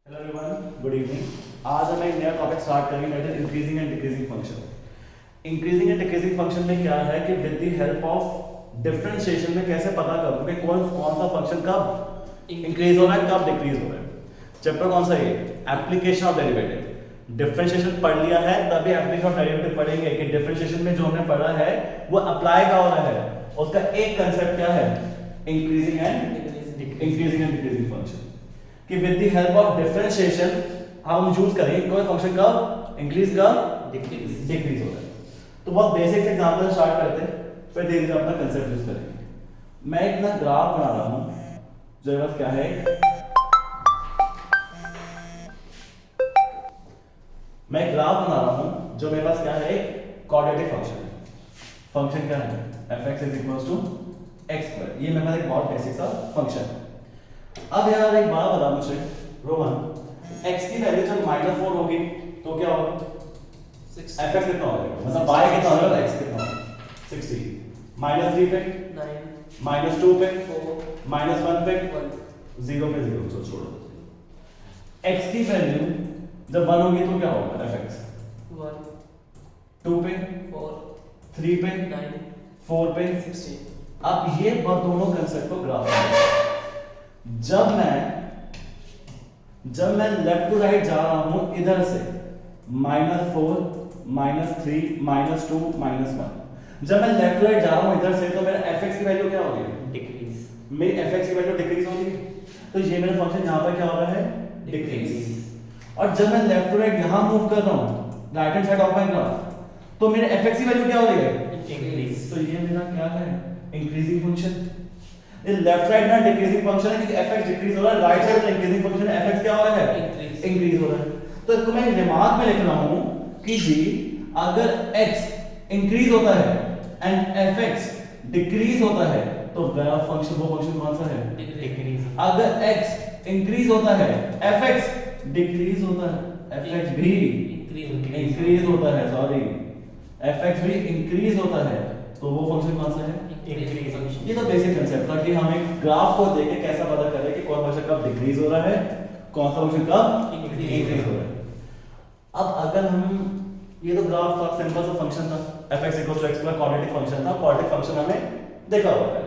Hello everyone, good evening. आज हम एक नया टॉपिक स्टार्ट करेंगे, that is increasing and decreasing function. Increasing and decreasing function में क्या है कि with the help of differentiation में कैसे पता करूं कि कौन सा फंक्शन कब इंक्रीज हो रहा है, कब डिक्रीज हो रहा है। चैप्टर कौन सा है? Application of derivative. डिफरेंशिएशन पढ़ लिया है, तभी एप्लीकेशन ऑफ डेरिवेटिव पढ़ेंगे कि डिफरेंशिएशन में जो हमने पढ़ा है वो अप्लाई का हो रहा है। उसका एक कांसेप्ट क्या है? Increasing and decreasing function. कि with the help of differentiation हम यूज करेंगे कोई फंक्शन कब इंक्रीज कब डिक्रीज हो रहा है। तो बहुत बेसिक से एग्जांपल स्टार्ट करते हैं, फिर धीरे धीरे अपना कंसेप्ट यूज करेंगे। मैं एक ना ग्राफ बना रहा हूं, जो बस क्या है, मैं ग्राफ बना रहा हूं जो मेरे पास क्या है, एक क्वाड्रेटिक फंक्शन है। फंक्शन क्या है? fx = x²। ये मेरे पास एक बहुत बेसिक सा फंक्शन है। अब यार एक बात बता मुझे रोहन, x की वैल्यू जब -4 होगी तो क्या होगा? fx कितना हो जाएगा, मतलब y कितना होगा, x कितना होगा? 60। -3 पे 9, -2 पे 4, -1 पे 0 पे 0, तो छोड़ो। x की वैल्यू जब 1 होगी तो क्या होगा fx? 1 2 पे 4 3 पे 9 4 पे 16। अब ये दोनों कंसेप्ट को ग्राफ में जब मैं लेफ्ट टू राइट जा रहा हूं इधर से -4 -3 -2 -1, जब मैं लेफ्ट टू राइट जा रहा हूं इधर से तो मेरा fx की वैल्यू क्या होगी? डिक्रीज। मेरी fx की वैल्यू डिक्रीज होगी। तो ये मेरा फंक्शन यहां पर क्या हो रहा है? डिक्रीज। और जब मैं लेफ्ट टू राइट यहां मूव कर रहा हूं right hand side of my graph, तो मेरे fx की वैल्यू क्या हो रही है? इंक्रीज। तो ये मेरा क्या है? Increasing function. ये लेफ्ट राइट में डिक्रीजिंग फंक्शन है क्योंकि fx डिक्रीज हो रहा है, राइट साइड में इंक्रीजिंग फंक्शन है, fx क्या हो रहा है? इंक्रीज हो रहा है। तो इसको मैं रिमार्क में लिख रहा हूं कि जी अगर x इंक्रीज होता है एंड fx डिक्रीज होता है तो वो फंक्शन कौन सा है? डिक्रीज। अगर x इंक्रीज होता है fx डिक्रीज होता है, fx भी इंक्रीज होता है, सॉरी fx भी इंक्रीज होता है, तो वो फंक्शन कौन सा है? Increase function. ये तो बेसिक कांसेप्ट था कि हम एक ग्राफ को देख के कैसा पता करें कि कौन फंक्शन कब डिक्रीज हो रहा है, कौन सा फंक्शन कब इंक्रीज हो रहा है। अब अगर हम ये तो ग्राफ था, सिंपल सा फंक्शन था, fx = x का क्वाड्रेटिक फंक्शन था, क्वाड्रेटिक फंक्शन हमें देखा हुआ है।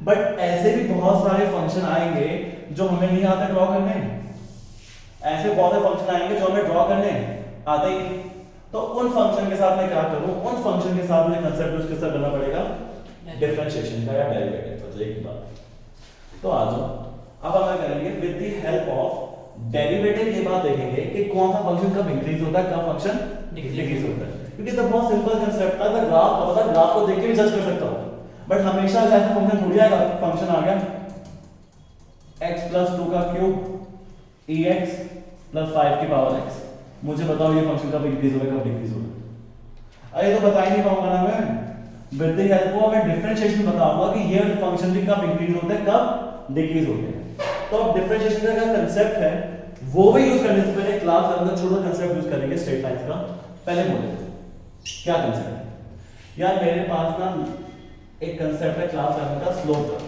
बट ऐसे भी बहुत सारे फंक्शन आएंगे जो हमें नहीं आते ड्रॉ करने। ऐसे बहुत सारे फंक्शन आएंगे जो हमें ड्रॉ करने आते ही नहीं। तो उन फंक्शन के साथ मैं क्या करूं? उन फंक्शन के साथ मुझे कांसेप्ट यूज कैसे करना पड़ेगा? डिफरेंशिएशन का या डेरिवेटिव का। तो एक बात तो आ जाओ, अब हम क्या करेंगे, with the help of derivative ये बात देखेंगे कि कौन सा फंक्शन कब इंक्रीज होता है, कब फंक्शन डिक्रीज होता है। क्योंकि तो बहुत सिंपल कांसेप्ट था, तो ग्राफ का पता, ग्राफ को देख के भी जज कर सकता हूं। बट हमेशा ऐसा फंक्शन थोड़ी आएगा, फंक्शन आ गया x + 2 का क्यूब ex + 5 की पावर x, मुझे बताओ ये फंक्शन कब इंक्रीज होगा, कब डिक्रीज होगा? अरे तो बता ही नहीं पाऊंगा ना मैं। विद द हेल्प ऑफ मैं डिफरेंशिएशन बताऊंगा कि ये फंक्शन भी कब इंक्रीज होते हैं, कब डिक्रीज होते हैं। तो अब डिफरेंशिएशन का कंसेप्ट है वो भी यूज करने से पहले क्लास के अंदर छोटा कंसेप्ट यूज करेंगे स्ट्रेट लाइंस का। पहले बोले क्या कंसेप्ट है यार, मेरे पास ना एक कंसेप्ट है क्लास के अंदर स्लोप का।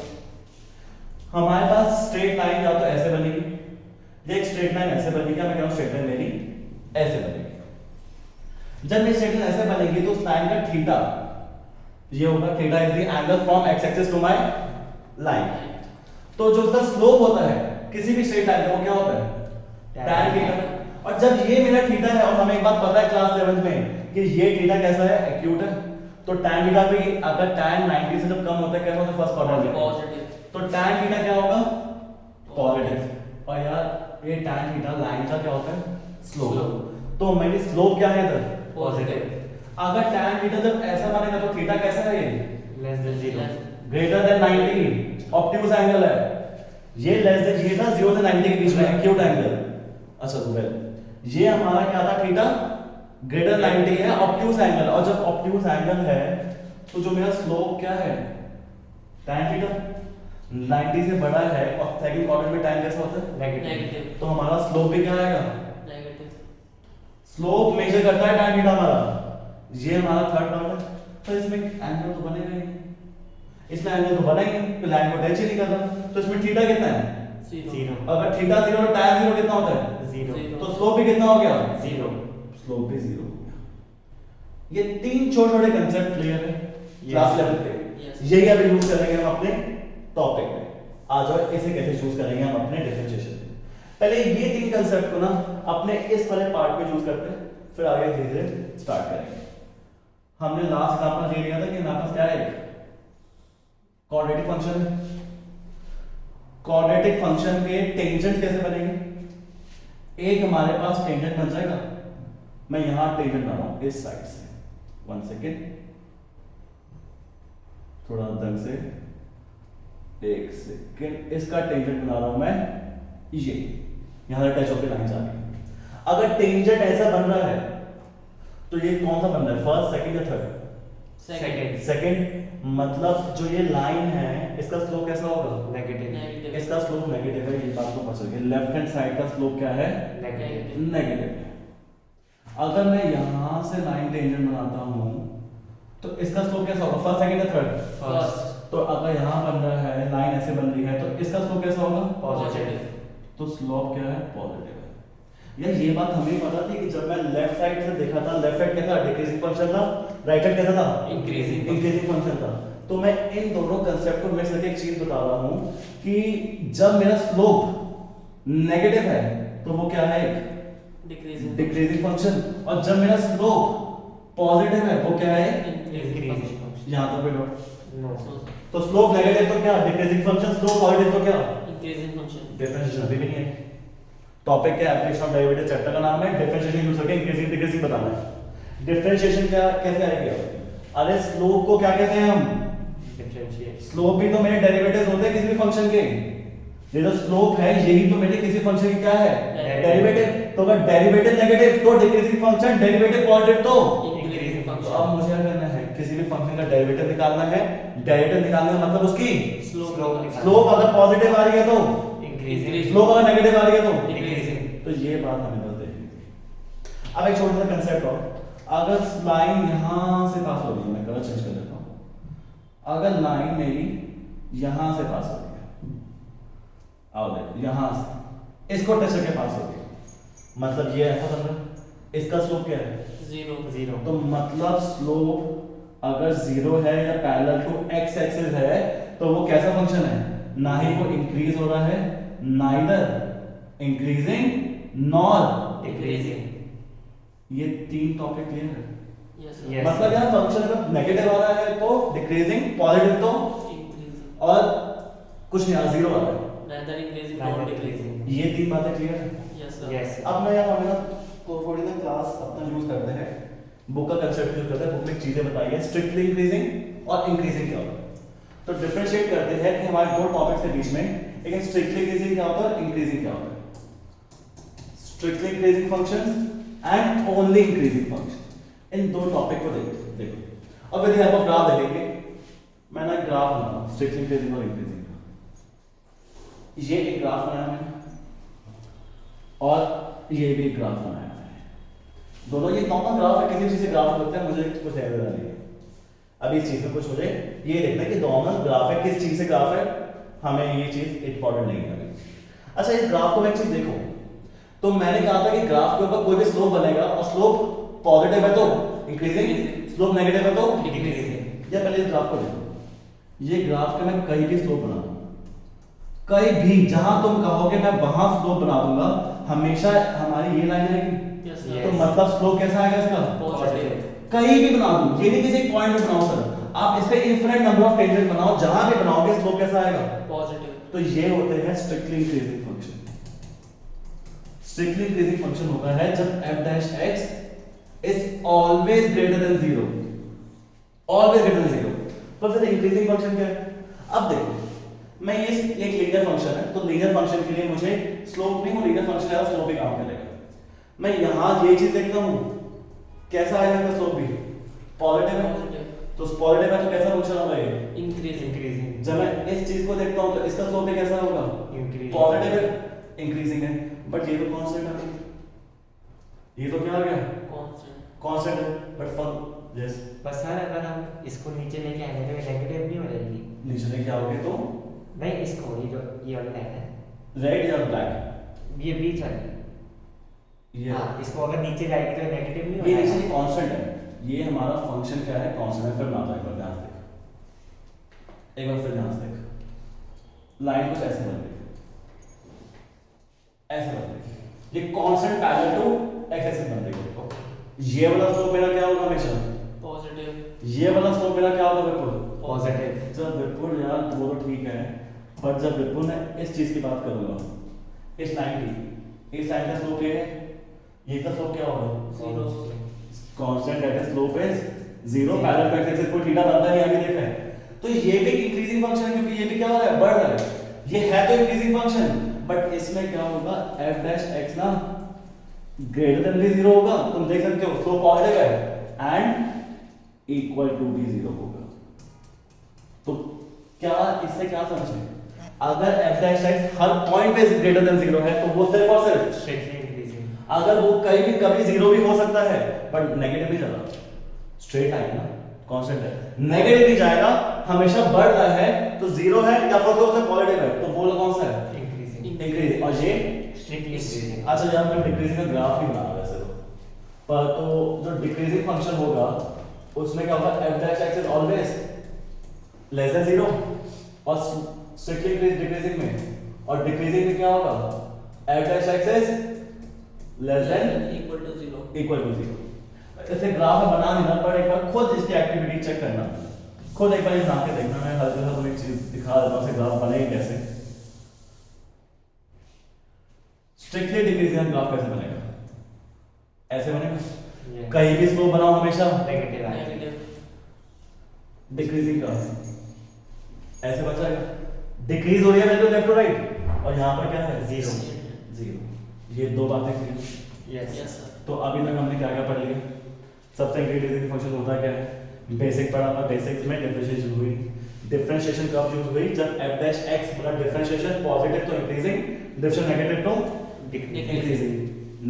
हमारे पास स्ट्रेट लाइन या तो ऐसे बनेगी, ये एक स्ट्रेट लाइन ऐसे बनेगी, मैं कह रहा हूं स्ट्रेट लाइन मेरी ऐसे बनेगी। जब ये स्ट्रेट लाइन ऐसे बनेगी तो उस लाइन का थीटा ये होगा, theta is the angle from x axis to my line. तो जो उसका स्लोप होता है किसी भी स्ट्रेट लाइन का वो क्या होता है? tan theta. और जब ये मेरा थीटा है, और हमें एक बात पता है क्लास 11 में कि ये थीटा कैसा है? एक्यूट है। तो tan थीटा भी अगर tan 90 से जब कम होता है कैसा होता है? फर्स्ट क्वाड्रेंट में पॉजिटिव। तो tan थीटा क्या होगा? पॉजिटिव। और यार ये tan थीटा लाइन का क्या होता है? स्लोप। तो मेरी स्लोप क्या है इधर? पॉजिटिव। अगर tan थीटा जब ऐसा बनेगा तो थीटा कैसा है? ये less than 0, greater than 90, obtuse angle है। ये लेस देन, ये था 0 से 90 के बीच में एक्यूट एंगल। अच्छा तो वेल ये हमारा क्या था? थीटा ग्रेटर 90 है, ऑब्ट्यूज एंगल। और जब ऑब्ट्यूज एंगल है तो जो मेरा स्लोप क्या है? tan थीटा 90 से बड़ा है, और सेकंड क्वाड्रेंट में tan कैसा होता है? नेगेटिव। तो हमारा स्लोप भी क्या आएगा? नेगेटिव। स्लोप मेजर करता है tan थीटा हमारा, ये हमारा थर्ड पार्ट है। तो इसमें एंगल तो बनेगा ही, इसमें एंगल तो बना ही नहीं, तो लाइन को टच ही नहीं कर रहा। तो इसमें थीटा कितना है? 0 अगर थीटा 0 तो tan 0 कितना होता है 0 तो स्लोप भी कितना हो गया 0 स्लोप भी 0 हो गया। ये तीन छोटे छोटे कंसेप्ट क्लियर है क्लास लेवल पे Yes. यही अब यूज करेंगे हम अपने टॉपिक में। आ जाओ इसे कैसे यूज करेंगे हम अपने डिफरेंशिएशन में। पहले ये तीन कंसेप्ट को ना अपने इस वाले पार्ट में यूज करते हैं, फिर आगे धीरे धीरे स्टार्ट करेंगे। हमने लास्ट एग्जांपल ले लिया था कि हमारे पास क्या है, क्वाड्रेटिक फंक्शन है। क्वाड्रेटिक फंक्शन के टेंजेंट कैसे बनेंगे, एक हमारे पास टेंजेंट बन जाएगा, मैं यहां टेंजेंट बना रहा हूं इस साइड से, 1 सेकेंड, थोड़ा ढंग से, 1 सेकेंड, इसका टेंजेंट बना रहा हूं मैं ये, यहां से टच होकर लाइन जा रही है। अगर टेंजेंट ऐसा बन रहा है तो ये कौन सा बन रहा है, फर्स्ट सेकंड या थर्ड, सेकंड सेकंड, मतलब जो ये लाइन है इसका स्लोप कैसा होगा, नेगेटिव इसका स्लोप नेगेटिव है, ये बात तो पता चल गई। लेफ्ट हैंड साइड का स्लोप क्या है, नेगेटिव नेगेटिव है। अगर मैं यहां से लाइन टेंजेंट बनाता हूं तो इसका स्लोप कैसा होगा, फर्स्ट सेकंड या थर्ड, फर्स्ट तो अगर यहां बन रहा है लाइन ऐसे बन रही है तो इसका स्लोप कैसा होगा, पॉजिटिव तो स्लोप क्या है, पॉजिटिव है। यार ये बात हमें पता थी कि जब मैं लेफ्ट साइड से देखा था, लेफ्ट साइड कैसा डिक्रीजिंग फंक्शन था, राइट साइड कैसा था, इंक्रीजिंग फंक्शन था। तो मैं इन दोनों कांसेप्ट को मिक्स करके एक चीज बता रहा हूं कि जब मेरा स्लोप नेगेटिव है तो वो क्या है, डिक्रीजिंग डिक्रीजिंग फंक्शन, और जब मेरा स्लोप पॉजिटिव है वो क्या है, इंक्रीजिंग यहां तक कोई डाउट, नो तो स्लोप नेगेटिव तो क्या डिक्रीजिंग फंक्शन, स्लोप पॉजिटिव तो क्या इंक्रीजिंग फंक्शन डिफरेंशिएशन अभी भी नहीं है। टॉपिक क्या है, एप्लीकेशन ऑफ डेरिवेटिव चैप्टर का नाम है, डिफरेंशिएशन यूज करके इंक्रीजिंग डिक्रीजिंग बताना है। डिफरेंशिएशन क्या कैसे आएगी, अरे स्लोप को क्या कहते हैं हम, डिफरेंशिएट स्लोप भी तो मेरे डेरिवेटिव्स होते हैं किसी भी फंक्शन के, ये जो स्लोप है यही तो मेरे किसी फंक्शन की क्या है, डेरिवेटिव। तो अगर डेरिवेटिव नेगेटिव तो डिक्रीजिंग फंक्शन, डेरिवेटिव पॉजिटिव तो इंक्रीजिंग तो फंक्शन अब मुझे क्या करना है, किसी भी फंक्शन का डेरिवेटिव निकालना है, डेरिवेटिव निकालने का मतलब उसकी स्लोप अगर पॉजिटिव आ रही है तो इंक्रीजिंग स्लोप अगर नेगेटिव आ रही है तो डिक्रीजिंग तो ये बात हमें बस देखनी थी। अब एक छोटा सा कंसेप्ट और, अगर लाइन यहां से पास हो रही है, मैं कलर चेंज कर देता हूं, अगर लाइन मेरी यहां से पास हो रही है, आओ देखो यहां से इसको टच करके पास हो रही है, मतलब ये ऐसा बन रहा है, इसका स्लोप क्या है, 0 तो मतलब स्लोप अगर 0 है या पैरेलल टू x एक्सिस है तो वो कैसा फंक्शन है, ना ही वो इंक्रीज हो रहा है, नाइदर इंक्रीजिंग नॉर डिक्रीजिंग ये तीन टॉपिक क्लियर है। Yes Yes. मतलब यार फंक्शन अगर नेगेटिव आ रहा है तो डिक्रीजिंग, पॉजिटिव तो, इंक्रीजिंग और कुछ नहीं, जीरो आ रहा है, neither increasing Neither nor decreasing decreasing. ये तीन बातें क्लियर है। yes sir Yes. अब मैं यार हमें ना तो थोड़ी ना क्लास अपना यूज करते हैं, बुक का कंसेप्ट यूज करते हैं, बुक में चीजें बताई है, स्ट्रिक्टली इंक्रीजिंग और इंक्रीजिंग क्या होता है। तो डिफरेंशिएट करते हैं कि हमारे दो टॉपिक्स के बीच में, लेकिन स्ट्रिक्टली इंक्रीजिंग क्या होता है और इंक्रीजिंग क्या होता है। Strictly increasing functions and only increasing function, इन दो टॉपिक को देखो। अब यदि आप ग्राफ देखेंगे, मैंने ग्राफ बनाया स्ट्रिक्टली इंक्रीजिंग और इंक्रीजिंग का, ये एक ग्राफ बनाया मैंने और ये भी एक ग्राफ बनाया मैंने, दोनों ये नॉर्मल ग्राफ है, किसी चीज से ग्राफ लगता है, मुझे कुछ ऐसा नहीं है। अब इस चीज में कुछ मुझे ये देखना है कि नॉर्मल ग्राफ है, किस चीज से ग्राफ है, हमें ये चीज इंपॉर्टेंट नहीं है। अच्छा इस ग्राफ को मैं एक चीज देखो, तो मैंने कहा था कि ग्राफ के ऊपर कोई भी स्लोप बनेगा और स्लोप पॉजिटिव है तो इंक्रीजिंग, स्लोप नेगेटिव है तो डिक्रीजिंग। या पहले इस ग्राफ को देखो, ये ग्राफ का मैं कहीं भी स्लोप बना दूं, कहीं भी जहां तुम कहोगे मैं वहां स्लोप बना दूंगा, हमेशा हमारी ये लाइन आएगी, yes तो sir मतलब स्लोप कैसा आएगा इसका, positive कहीं भी बना दूं, ये नहीं किसी एक पॉइंट पे बनाओ सर, आप इस पे इनफिनिट नंबर ऑफ टेंजेंट बनाओ, जहां भी बनाओगे स्लोप कैसा आएगा, positive तो ये होते हैं strictly increasing function. Strictly increasing function होता है जब f dash x is always greater than 0, always greater than 0। तो फिर इंक्रीजिंग फंक्शन क्या है, अब देखो मैं ये एक लीनियर फंक्शन है, तो लीनियर फंक्शन के लिए मुझे स्लोप नहीं, वो लीनियर फंक्शन है, स्लोप ही काम करेगा। मैं यहां ये चीज देखता हूं, कैसा आएगा इसका स्लोप भी पॉजिटिव है, positive तो पॉजिटिव है तो कैसा फंक्शन होगा ये, increasing जब मैं इस चीज को देखता हूं तो इसका स्लोप भी कैसा होगा, पॉजिटिव है, इंक्रीजिंग है, बट ये तो कांस्टेंट है, ये तो क्या आ गया, constant कांस्टेंट है, बट फंक यस बस सर अगर हम इसको नीचे लेके आएंगे तो नेगेटिव नहीं हो जाएगी, नीचे लेके आओगे तो नहीं इसको ये जो ये वाली लाइन है रेड या ब्लैक? ये बीच वाली। ये हाँ, इसको अगर नीचे जाएगी तो नेगेटिव नहीं ये होगा। एक्चुअली कांस्टेंट है, ये हमारा फंक्शन क्या है, कांस्टेंट है। फिर ना एक बार ध्यान देख, एक बार फिर ध्यान से देख, लाइन कुछ ऐसे बन रही है, ऐसे बन रही है, ये constant parallel to x axis बन रही है। ये वाला स्लोप मेरा क्या होगा हमेशा? पॉजिटिव। ये वाला स्लोप मेरा क्या होगा विपुल? पॉजिटिव। जब विपुल यार वो तो ठीक है, पर जब विपुल मैं इस चीज की बात करूंगा, इस लाइन की, इस लाइन का स्लोप ये है, ये का स्लोप क्या होगा? Zero. Constant that is slope is zero, parallel to x axis को थीटा बनता नहीं, अभी देखा है। तो ये भी इंक्रीजिंग फंक्शन है, क्योंकि ये भी क्या हो रहा है, बढ़ रहा है। ये है तो इंक्रीजिंग फंक्शन, बट इसमें क्या होगा, f डैश x ना ग्रेटर देन भी जीरो होगा, तुम देख सकते हो स्लोप पॉजिटिव है, एंड इक्वल टू भी जीरो होगा। तो क्या इससे क्या समझे, अगर f डैश x हर पॉइंट पे ग्रेटर देन जीरो है तो वो सिर्फ और सिर्फ स्ट्रेटली इंक्रीजिंग। अगर वो कहीं भी कभी जीरो भी हो सकता है, बट नेगेटिव भी चला, स्ट्रेट लाइन है ना, कांस्टेंट है, नेगेटिव भी जाएगा, हमेशा बढ़ रहा है, तो जीरो है या फिर तो पॉजिटिव है, तो वो कौन सा है? इंक्रीजिंग। इंक्रीज। और ये स्ट्रिक्टली इंक्रीजिंग। अच्छा, जब मैं डिक्रीजिंग का ग्राफ ही बना रहा वैसे तो, पर तो जो डिक्रीजिंग फंक्शन होगा उसमें क्या होगा, f dash x is always less than zero, और स्ट्रिक्टली डिक्रीजिंग में, और डिक्रीजिंग में क्या होगा, f dash x is less than equal to zero. Equal to zero. ऐसे ग्राफ बना देना, पर एक बार खुद इसकी एक्टिविटी चेक करना, खुद एक बार ये बना के देखना। मैं हर जगह तुम्हें एक चीज दिखा देता हूं, ग्राफ बनेगा कैसे, स्ट्रिक्टली डिक्रीजिंग ग्राफ कैसे बनेगा, ऐसे बनेगा। कहीं भी स्लोप बनाओ हमेशा नेगेटिव आएगा। नेगेटिव। डिक्रीजिंग का ऐसे बचाएगा, डिक्रीज हो रही है वैल्यू लेफ्ट टू राइट, और यहाँ पर क्या है, जीरो। जीरो। ये दो बातें क्लियर। यस। Yes sir. तो अभी तक हमने क्या क्या पढ़ लिया, सबसे इंक्रीजिंग फंक्शन होता क्या है, बेसिक पढ़ा था, बेसिक्स में डिफरेंशिएशन हुई, डिफरेंशिएशन कब यूज हुई, जब f डैश x मतलब डिफरेंशिएशन पॉजिटिव तो इंक्रीजिंग, डिफरेंशिएशन नेगेटिव तो डिक्रीजिंग,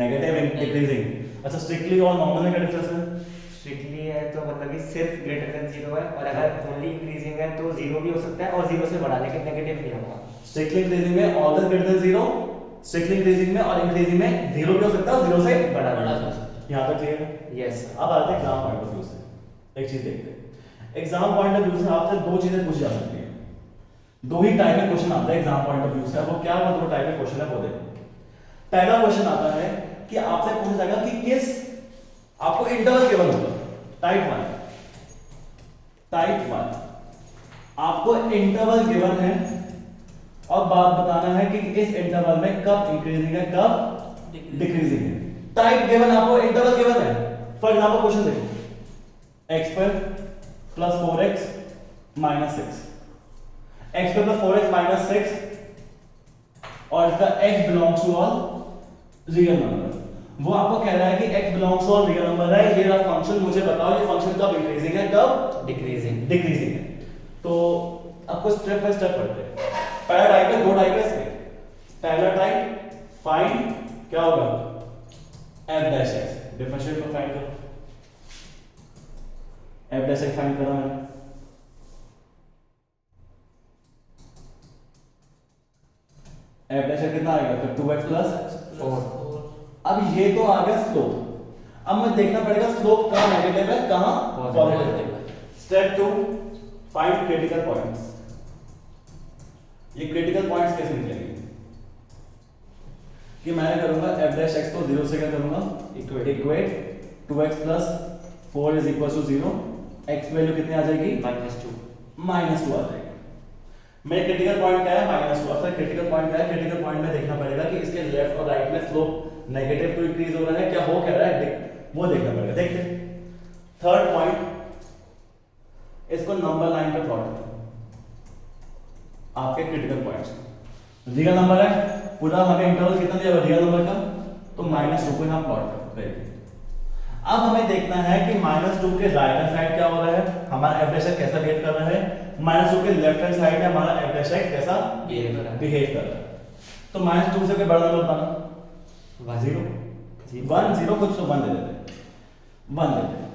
नेगेटिव डिक्रीजिंग। अच्छा, स्ट्रिक्टली और नॉर्मल में क्या डिफरेंस है? स्ट्रिक्टली है तो मतलब कि सिर्फ ग्रेटर देन जीरो है, और अगर ओनली इंक्रीजिंग है तो जीरो भी हो सकता है और जीरो से बड़ा, लेकिन नेगेटिव नहीं होगा। स्ट्रिक्टली इंक्रीजिंग में always greater than zero, strictly increasing में और इंक्रीजिंग में जीरो भी हो सकता है और जीरो से बड़ा बड़ा भी हो हो सकता सकता यहाँ तक क्लियर है? है। यस। अब आते हैं एग्जाम पॉइंट ऑफ व्यू से, एक चीज देखते हैं। एग्जाम पॉइंट ऑफ व्यू से आपसे दो चीजें पूछी जा सकती हैं, दो ही टाइप के क्वेश्चन आते हैं एग्जाम पॉइंट ऑफ व्यू से। वो क्या, वो दो टाइप के क्वेश्चन है वो देखो। पहला क्वेश्चन आता है कि आपसे पूछा जाएगा कि किस, आपको इंटरवल गिवन होगा, टाइप 1 आपको इंटरवल गिवन है और बात बताना है कि इस इंटरवल में कब इंक्रीजिंग है कब डिक्रीजिंग है। टाइप गिवन, आपको इंटरवल गिवन है। फॉर एग्जांपल क्वेश्चन देखो, x² + 4x - 6, x² + 4x - 6, और इसका x belongs to all real number. वो आपको कह रहा है कि x belongs to all real number है, ये रहा फंक्शन, मुझे बताओ ये फंक्शन कब इंक्रीजिंग है कब डिक्रीजिंग। डिक्रीजिंग है। तो आपको स्टेप बाय स्टेप पढ़ते हैं। पहला टाइप है, दो टाइप है इसके। पहला टाइप फाइंड क्या होगा, f डैश x, डिफरेंशिएट को फाइंड करो, f डैश x फाइंड करा मैंने, f डैश x कितना आएगा, तो 2x + 4। अब ये तो आ गया स्लोप। अब मुझे देखना पड़ेगा स्लोप कहां नेगेटिव है कहां पॉजिटिव है। Step 2, find critical points. ये क्रिटिकल पॉइंट्स कैसे निकलेंगे, कि मैं करूंगा f डैश x को 0 से क्या करूंगा, इक्वेट 2x + 4 = 0, x वैल्यू कितनी आ जाएगी, -2 -2 आ जाएगी। मेरे क्रिटिकल पॉइंट क्या है, -2। अब तक क्रिटिकल पॉइंट क्या है, क्रिटिकल पॉइंट में देखना पड़ेगा कि इसके लेफ्ट और राइट में स्लोप नेगेटिव टू इंक्रीज हो रहा है, क्या हो कह रहा है, वो देखना पड़ेगा। देखते हैं थर्ड पॉइंट, इसको नंबर लाइन पे प्लॉट करो। आपके क्रिटिकल पॉइंट्स रियल नंबर है, पूरा हमें इंटरवल कितना दिया हुआ रियल नंबर का, तो -2 को हम प्लॉट करेंगे। अब हमें देखना है कि -2 के राइट हैंड साइड क्या हो रहा है, हमारा f डैश x कैसा बिहेव कर रहा है, -2 के लेफ्ट हैंड साइड में हमारा f डैश x कैसा बिहेव कर रहा है। बिहेव कर रहा है। तो -2 से कोई बड़ा नंबर बताना, 1 0 कुछ तो 1 दे देते हैं, 1 देते हैं।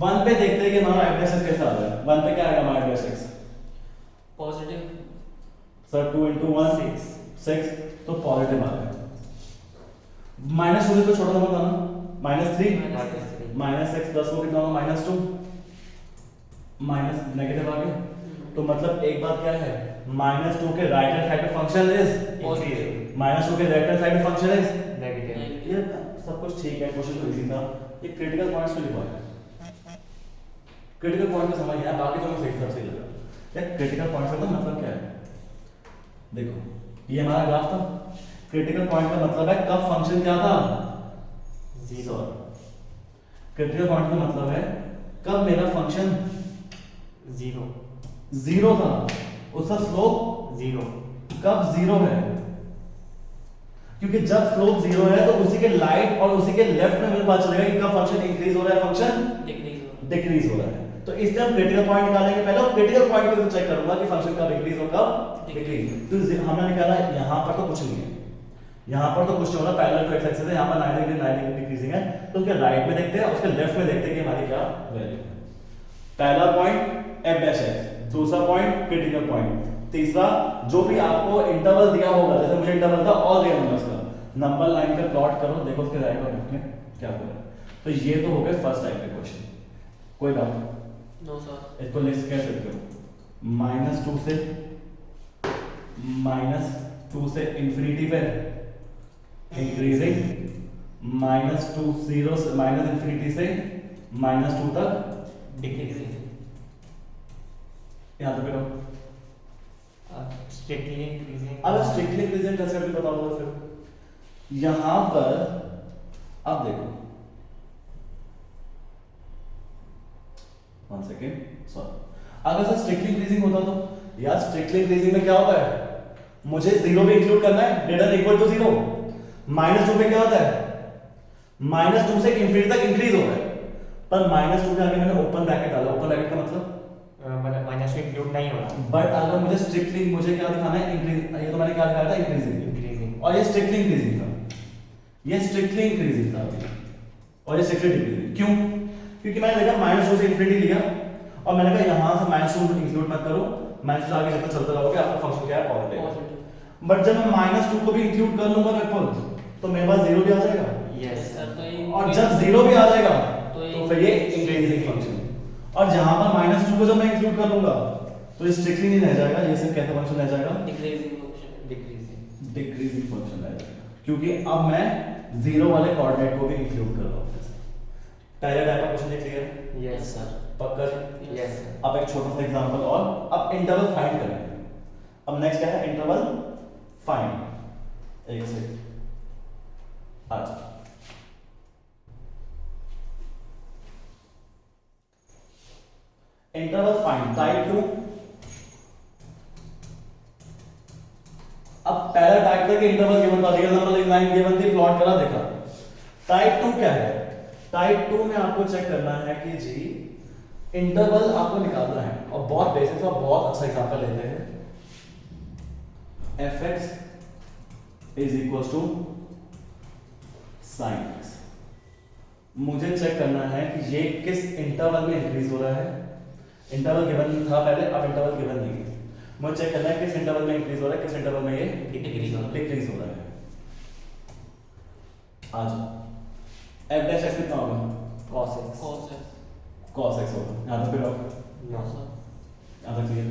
1 पे देखते हैं कि हमारा f डैश x कैसा आ रहा है। 1 पे क्या आएगा हमारा f dash x, positive. Sir 2 × 1 6, 6 तो पॉजिटिव आ गया। माइनस 2 तो छोटा नंबर था ना, -3 -6 प्लस वो कितना होगा -2 माइनस नेगेटिव आ गया। तो मतलब एक बात क्या है, -2 के राइट हैंड साइड पे फंक्शन इज इंक्रीजिंग -2 के लेफ्ट हैंड साइड पे फंक्शन इज नेगेटिव। ये सब कुछ ठीक है, क्वेश्चन तो इजी था। ये क्रिटिकल पॉइंट्स को लिखवा है, क्रिटिकल पॉइंट को समझ गया, बाकी तो मैं सही सब सही लगा। यार क्रिटिकल पॉइंट्स का मतलब क्या है, देखो ये हमारा ग्राफ था, क्रिटिकल पॉइंट का मतलब है कब फंक्शन क्या था, जीरो। क्रिटिकल पॉइंट का मतलब है कब मेरा फंक्शन जीरो जीरो था, उसका स्लोप जीरो। कब जीरो है, क्योंकि जब स्लोप जीरो है तो उसी के राइट और उसी के लेफ्ट में मुझे पता चलेगा कि कब फंक्शन इंक्रीज हो रहा है, फंक्शन डिक्रीज हो रहा है। तो इसलिए हम क्रिटिकल पॉइंट निकालेंगे पहले, और क्रिटिकल पॉइंट को चेक करूंगा कि फंक्शन कब इंक्रीज और कब डिक्रीज। तो हमने निकाला यहां पर तो कुछ नहीं है, यहां पर तो कुछ नहीं हो रहा, पैरेलल टू एक्स एक्सिस है, यहां पर 90 डिग्री 90 डिग्री डिक्रीजिंग है, तो उसके राइट में देखते हैं, उसके लेफ्ट में देखते हैं कि हमारी क्या वैल्यू है। पहला पॉइंट एफ डैश है, दूसरा पॉइंट क्रिटिकल पॉइंट, तीसरा जो भी आपको इंटरवल दिया होगा, जैसे मुझे इंटरवल था ऑल रियल नंबर्स का, नंबर लाइन पे प्लॉट करो, देखो उसके राइट और लेफ्ट में क्या हो रहा है। तो ये तो हो गए फर्स्ट टाइप के क्वेश्चन। कोई बात नो सर, इसको लिख कह सकते हो, -2 से इंफिनिटी पे इंक्रीजिंग, -2 0 से -इंफिनिटी से -2 तक डिक्रीजिंग। यहां तक करो। Strictly increasing. अब स्ट्रिक्टली इंक्रीजिंग कैसे करते बताओ तो फिर। यहां पर अब देखो, 1 सेकेंड सॉरी, अगर सर स्ट्रिक्टली इंक्रीजिंग होता तो यार स्ट्रिक्टली इंक्रीजिंग में क्या होता है, मुझे जीरो भी इंक्लूड करना है, ग्रेटर इक्वल टू जीरो। -2 पे क्या होता है, -2 से इंफिनिटी तक इंक्रीज हो रहा है, पर -2 के आगे मैंने ओपन ब्रैकेट डाला, ओपन ब्रैकेट का मतलब मतलब माइनस में इंक्लूड नहीं हो रहा। बट अगर मुझे स्ट्रिक्टली मुझे क्या दिखाना है, इंक्रीज, ये तो मैंने क्या दिखाया था, इंक्रीजिंग, इंक्रीजिंग। और ये स्ट्रिक्टली इंक्रीजिंग था, ये स्ट्रिक्टली इंक्रीजिंग था अभी, और ये स्ट्रिक्टली डिक्रीजिंग। क्यों? क्योंकि मैंने देखा -2 से इंफिनिटी लिया, और मैंने कहा यहां से -2 इंक्लूड मत करो, -2 से आगे जितना चलते रहोगे आपका फंक्शन क्या है, पॉजिटिव। बट जब मैं -2 को भी इंक्लूड कर लूंगा ट्रिपल, तो मेरे पास जीरो भी आ जाएगा, यस सर। तो ये और जब जीरो भी आ जाएगा तो तो फिर ये इंक्रीजिंग फंक्शन, और जहां पर -2 को जब मैं इंक्लूड कर लूंगा तो ये स्ट्रिक्टली नहीं रह जाएगा, ये सिर्फ कैसा फंक्शन रह जाएगा, decreasing function. Decreasing. Decreasing function रह जाएगा, क्योंकि अब मैं जीरो वाले कोऑर्डिनेट को भी इंक्लूड कर रहा हूं। पहले टाइप का क्वेश्चन ये क्लियर है? यस सर, पक्का जी? यस। अब एक छोटा सा एग्जांपल और, अब इंटरवल फाइंड करेंगे। अब नेक्स्ट क्या है, इंटरवल फाइंड। एक सेकंड, अच्छा इंटरवल फाइंड टाइप 2। अब पहला टाइप था कि इंटरवल गिवन था, रियल नंबर लाइन गिवन थी, प्लॉट करा, देखा। टाइप 2 क्या है, टाइप 2 में आपको चेक करना है कि जी इंटरवल आपको निकालना है, और बहुत बेसिक सा बहुत अच्छा एग्जांपल लेते हैं, fx is equal to sin x। मुझे चेक करना है कि ये किस इंटरवल में इंक्रीज हो रहा है, इंटरवल गिवन था पहले, अब इंटरवल गिवन नहीं है, मुझे चेक करना है किस इंटरवल में इंक्रीज हो रहा है, किस इंटरवल में ये डिक्रीज डिक्रीज हो रहा है। आज f डैश x कितना होगा, cos x। cos x होगा, यहां तक फिर नो सर, यहां तक क्लियर।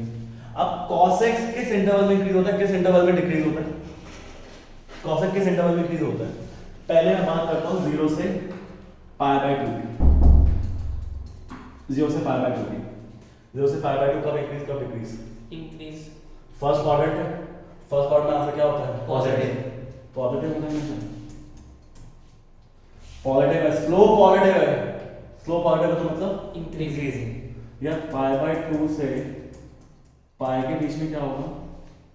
अब cos x किस इंटरवल में इंक्रीज होता है, किस इंटरवल में डिक्रीज होता है, cos x किस इंटरवल में इंक्रीज होता है। पहले मैं बात करता हूं 0 से π/2 की, 0 से π/2 की, 0 से π/2 कब इंक्रीज कब डिक्रीज, इंक्रीज। फर्स्ट क्वाड्रेंट है, फर्स्ट क्वाड्रेंट में आंसर क्या होता है, पॉजिटिव। पॉजिटिव होता है, पॉजिटिव है, स्लो पॉजिटिव है, स्लो पॉजिटिव तो मतलब इंक्रीजिंग। या π/2 से पाई के बीच में क्या होगा,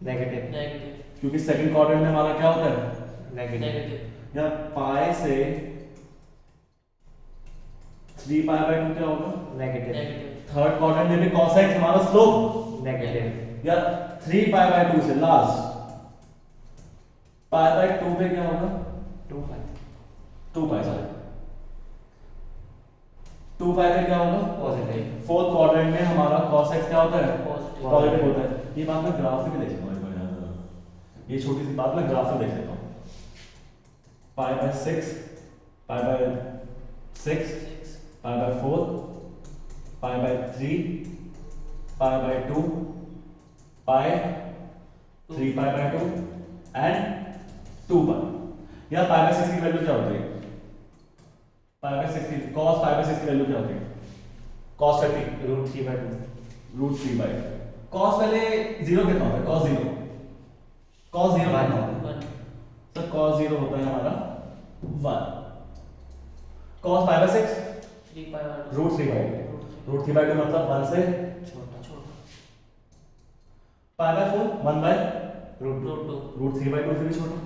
नेगेटिव। नेगेटिव। क्योंकि सेकंड क्वाड्रेंट में हमारा क्या होता है, नेगेटिव। नेगेटिव। या पाई से 3π/2 क्या होगा, नेगेटिव। नेगेटिव। थर्ड क्वाड्रेंट में भी cos x हमारा स्लोप, नेगेटिव। या 3π/2 से लास्ट π/2 पे क्या होगा, 2π। 2π से 2π पे क्या होगा, पॉजिटिव। फोर्थ क्वाड्रेंट में हमारा cos x क्या होता है, पॉजिटिव। पॉजिटिव होता है। ये बात मैं ग्राफ से भी देख सकता हूं, ये छोटी सी बात मैं ग्राफ में देख लेता हूँ। Pi by 6, pi by 6, 6 pi by 4, pi by 3, pi by 2, pi 3 pi by 2 and 2 पाई। या पाई बाय 6 की वैल्यू क्या होती है? पाई बाय 6 की cos पाई बाय 6 की वैल्यू क्या होती है? cos 30 √3/2 √3/2। cos पहले 0 कितना होता है? cos 0 कितना होता है? 1 तो cos 0 होता है हमारा 1। cos pi bye 6 3 pi by 2 √3/2 √3/2 मतलब 1 से छोटा छोटा पाई बाय 4 1 बाय √2 √3/2 से भी छोटा।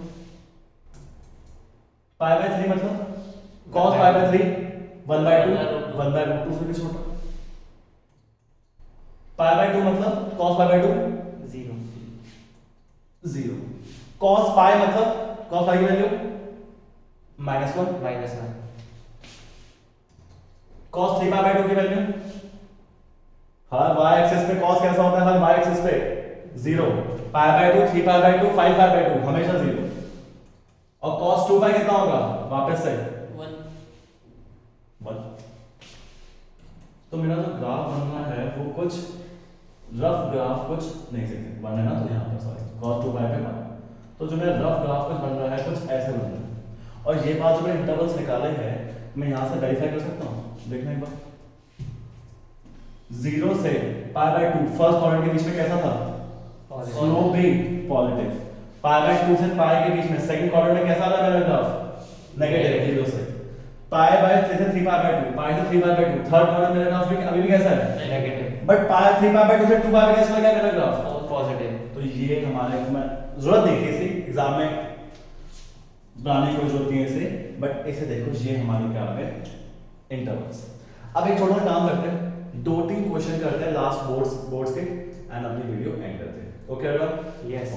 पाई बाय 3 मतलब cos pi by 3 1 by 2 1 by √2 से भी छोटा। पाई बाय 2 मतलब cos pi by 2 0 0। cos pi मतलब cos पाई की वैल्यू -1 -1 cos 3 पाई बाय 2 की वैल्यू हर y एक्सिस पे cos कैसा होता है? हर y एक्सिस पे 0। पाई by 2 3 pi by 2 5 pi by 2 हमेशा 0। और cos 2 पाई कितना होगा? वापस से 1 1। तो मेरा जो ग्राफ बनना है वो कुछ रफ ग्राफ कुछ नहीं सकते वन है ना, तो यहाँ पर सॉरी cos 2 पाई पे 1। तो जो मेरा रफ ग्राफ कुछ बन रहा है कुछ ऐसे बन रहा है। और ये बात जो मैंने इंटरवल्स निकाले हैं मैं यहाँ से वेरीफाई कर सकता हूँ। देखना एक बार 0 से पाई बाय 2 फर्स्ट क्वाड्रेंट के बीच में कैसा था? स्लोप भी पॉजिटिव। पाई बाय 2 से पाई के बीच में सेकंड क्वाड्रेंट में कैसा आ रहा है मेरा ग्राफ? नेगेटिव 0 से। पाई बाय 3 से 3 पाई बाय 2 पाई से 3 पाई बाय 2 थर्ड क्वाड्रेंट मेरा ग्राफ भी अभी भी कैसा है? Negative but pi 3 pi by 2 से 2 पाई कैसा लगा मेरा ग्राफ? पॉजिटिव। तो ये हमारे में जरूरत नहीं थी इसकी एग्जाम में बनाने की कोई जरूरत नहीं है इसे, बट इसे देखो ये हमारे क्या आ गए इंटरवल्स। अब एक छोटा सा काम करते हैं, 2-3 क्वेश्चन करते हैं लास्ट बोर्ड्स के एंड अपनी वीडियो एंड करते हैं। Okay yes